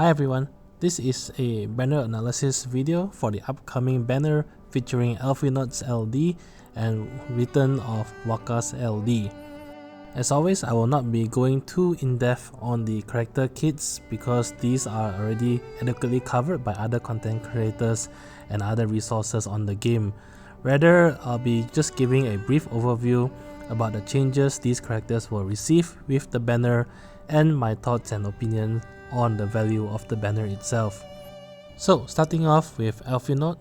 Hi everyone, this is a banner analysis video for the upcoming banner featuring Alphinaud's LD and return of Wakka's LD. As always, I will not be going too in-depth on the character kits because these are already adequately covered by other content creators and other resources on the game. Rather, I'll be just giving a brief overview about the changes these characters will receive with the banner and my thoughts and opinions on the value of the banner itself. So starting off with Alphinaud.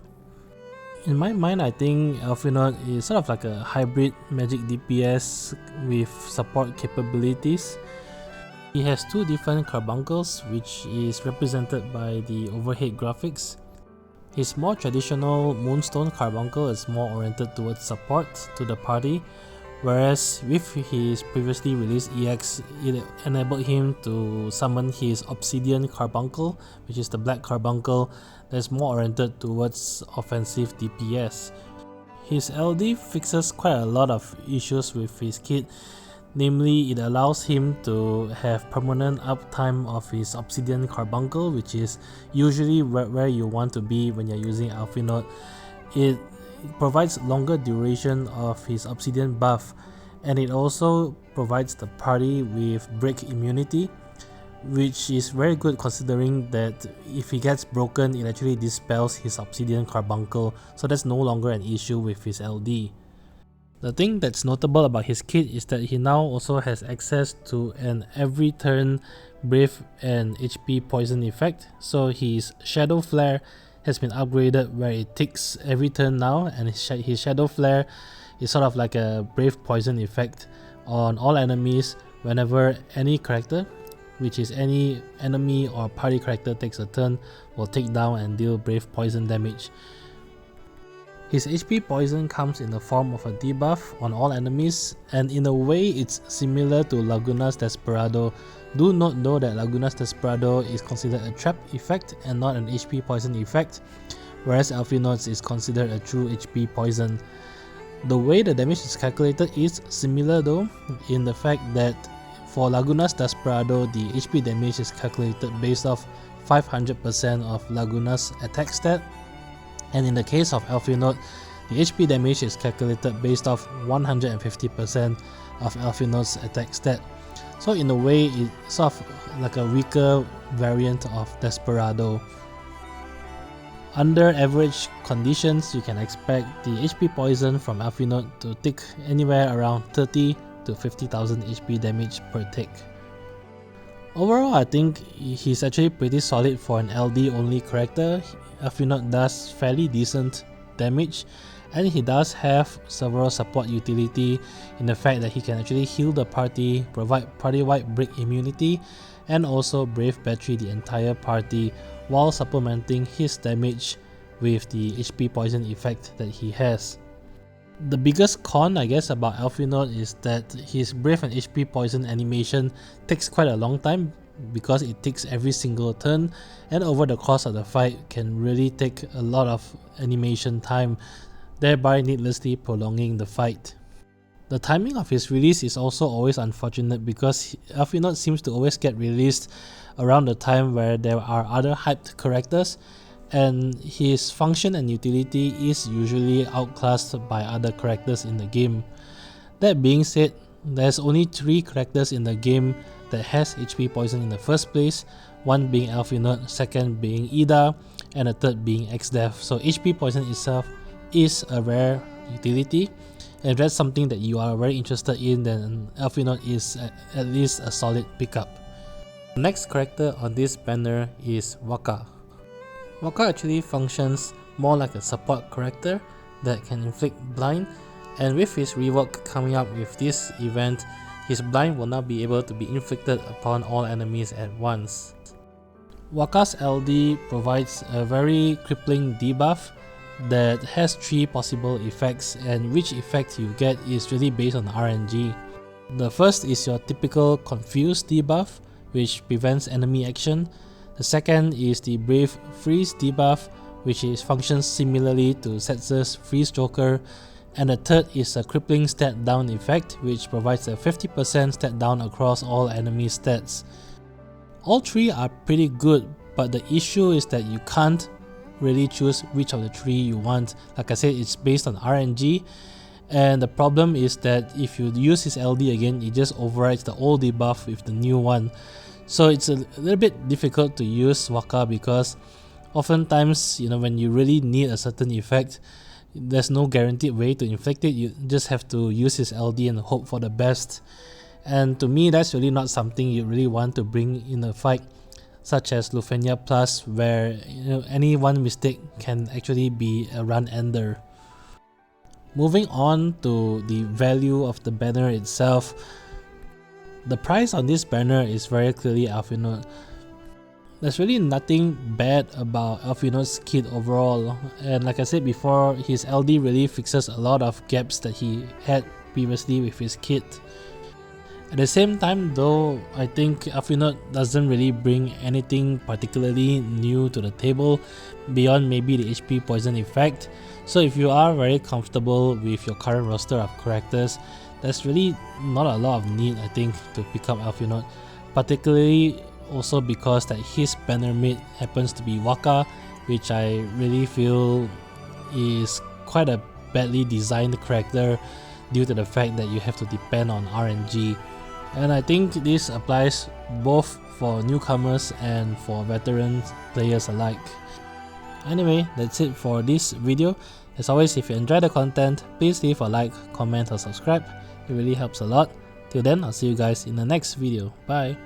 In my mind, I think Alphinaud is sort of like a hybrid magic DPS with support capabilities. He has two different carbuncles, which is represented by the overhead graphics. His more traditional Moonstone carbuncle is more oriented towards support to the party, whereas with his previously released EX, it enabled him to summon his Obsidian carbuncle, which is the black carbuncle that's more oriented towards offensive DPS. His LD fixes quite a lot of issues with his kit, namely it allows him to have permanent uptime of his Obsidian carbuncle, which is usually where you want to be when you're using Alphinaud. It provides longer duration of his Obsidian buff, and it also provides the party with break immunity, which is very good considering that if he gets broken, it actually dispels his Obsidian carbuncle, so that's no longer an issue with his LD. The thing that's notable about his kit is that he now also has access to an every turn Brave and HP poison effect, so his Shadow Flare has been upgraded where it ticks every turn now, and his Shadow Flare is sort of like a Brave poison effect on all enemies whenever any character, which is any enemy or party character, takes a turn, will take down and deal Brave poison damage. His HP poison comes in the form of a debuff on all enemies, and in a way it's similar to Laguna's Desperado. Do note though that Laguna's Desperado is considered a trap effect and not an HP poison effect, whereas Alphinaud's is considered a true HP poison. The way the damage is calculated is similar though, in the fact that for Laguna's Desperado, the HP damage is calculated based off 500% of Laguna's attack stat, and in the case of Alphinaud, the HP damage is calculated based off 150% of Alphinaud's attack stat. So in a way, it's sort of like a weaker variant of Desperado. Under average conditions, you can expect the HP poison from Alphinaud to tick anywhere around 30 to 50,000 HP damage per tick. Overall, I think he's actually pretty solid for an LD only character. Alphinaud does fairly decent damage, and he does have several support utility in the fact that he can actually heal the party, provide party-wide break immunity, and also Brave Battery the entire party while supplementing his damage with the HP poison effect that he has. The biggest con, I guess, about Alphinaud is that his Brave and HP poison animation takes quite a long time because it takes every single turn, and over the course of the fight can really take a lot of animation time, thereby needlessly prolonging the fight. The timing of his release is also always unfortunate because Alphinaud seems to always get released around the time where there are other hyped characters, and his function and utility is usually outclassed by other characters in the game. That being said, there's only 3 characters in the game that has HP poison in the first place, one being Alphinaud, second being Ida, and the third being Xdef. So HP poison itself is a rare utility, and if that's something that you are very interested in, then Alphinaud is at least a solid pickup. The next character on this banner is Wakka. Wakka actually functions more like a support character that can inflict blind, and with his rework coming up with this event, his blind will now be able to be inflicted upon all enemies at once. Wakka's LD provides a very crippling debuff that has 3 possible effects, and which effect you get is really based on RNG. The first is your typical Confuse debuff, which prevents enemy action. The second is the Brave Freeze debuff, which functions similarly to Setsu's Freeze Joker. And the third is a crippling stat down effect, which provides a 50% stat down across all enemy stats. All 3 are pretty good, but the issue is that you can't really choose which of the 3 you want. Like I said, it's based on RNG, and the problem is that if you use his LD again, it just overrides the old debuff with the new one. So it's a little bit difficult to use Wakka, because oftentimes, you know, when you really need a certain effect, there's no guaranteed way to inflict it. You just have to use his LD and hope for the best. And to me, that's really not something you really want to bring in a fight such as Lufenia Plus, where, you know, any one mistake can actually be a run ender. Moving on to the value of the banner itself, the price on this banner is very clearly Alphinaud. There's really nothing bad about Alphinaud's kit overall, and like I said before, his LD really fixes a lot of gaps that he had previously with his kit. At the same time though, I think Alphinaud doesn't really bring anything particularly new to the table beyond maybe the HP poison effect. So if you are very comfortable with your current roster of characters, there's really not a lot of need, I think, to pick up Alphinaud, particularly also because that his banner mate happens to be Wakka, which I really feel is quite a badly designed character due to the fact that you have to depend on RNG. And I think this applies both for newcomers and for veteran players alike. Anyway, that's it for this video. As always, if you enjoy the content, please leave a like, comment or subscribe. It really helps a lot. Till then, I'll see you guys in the next video. Bye!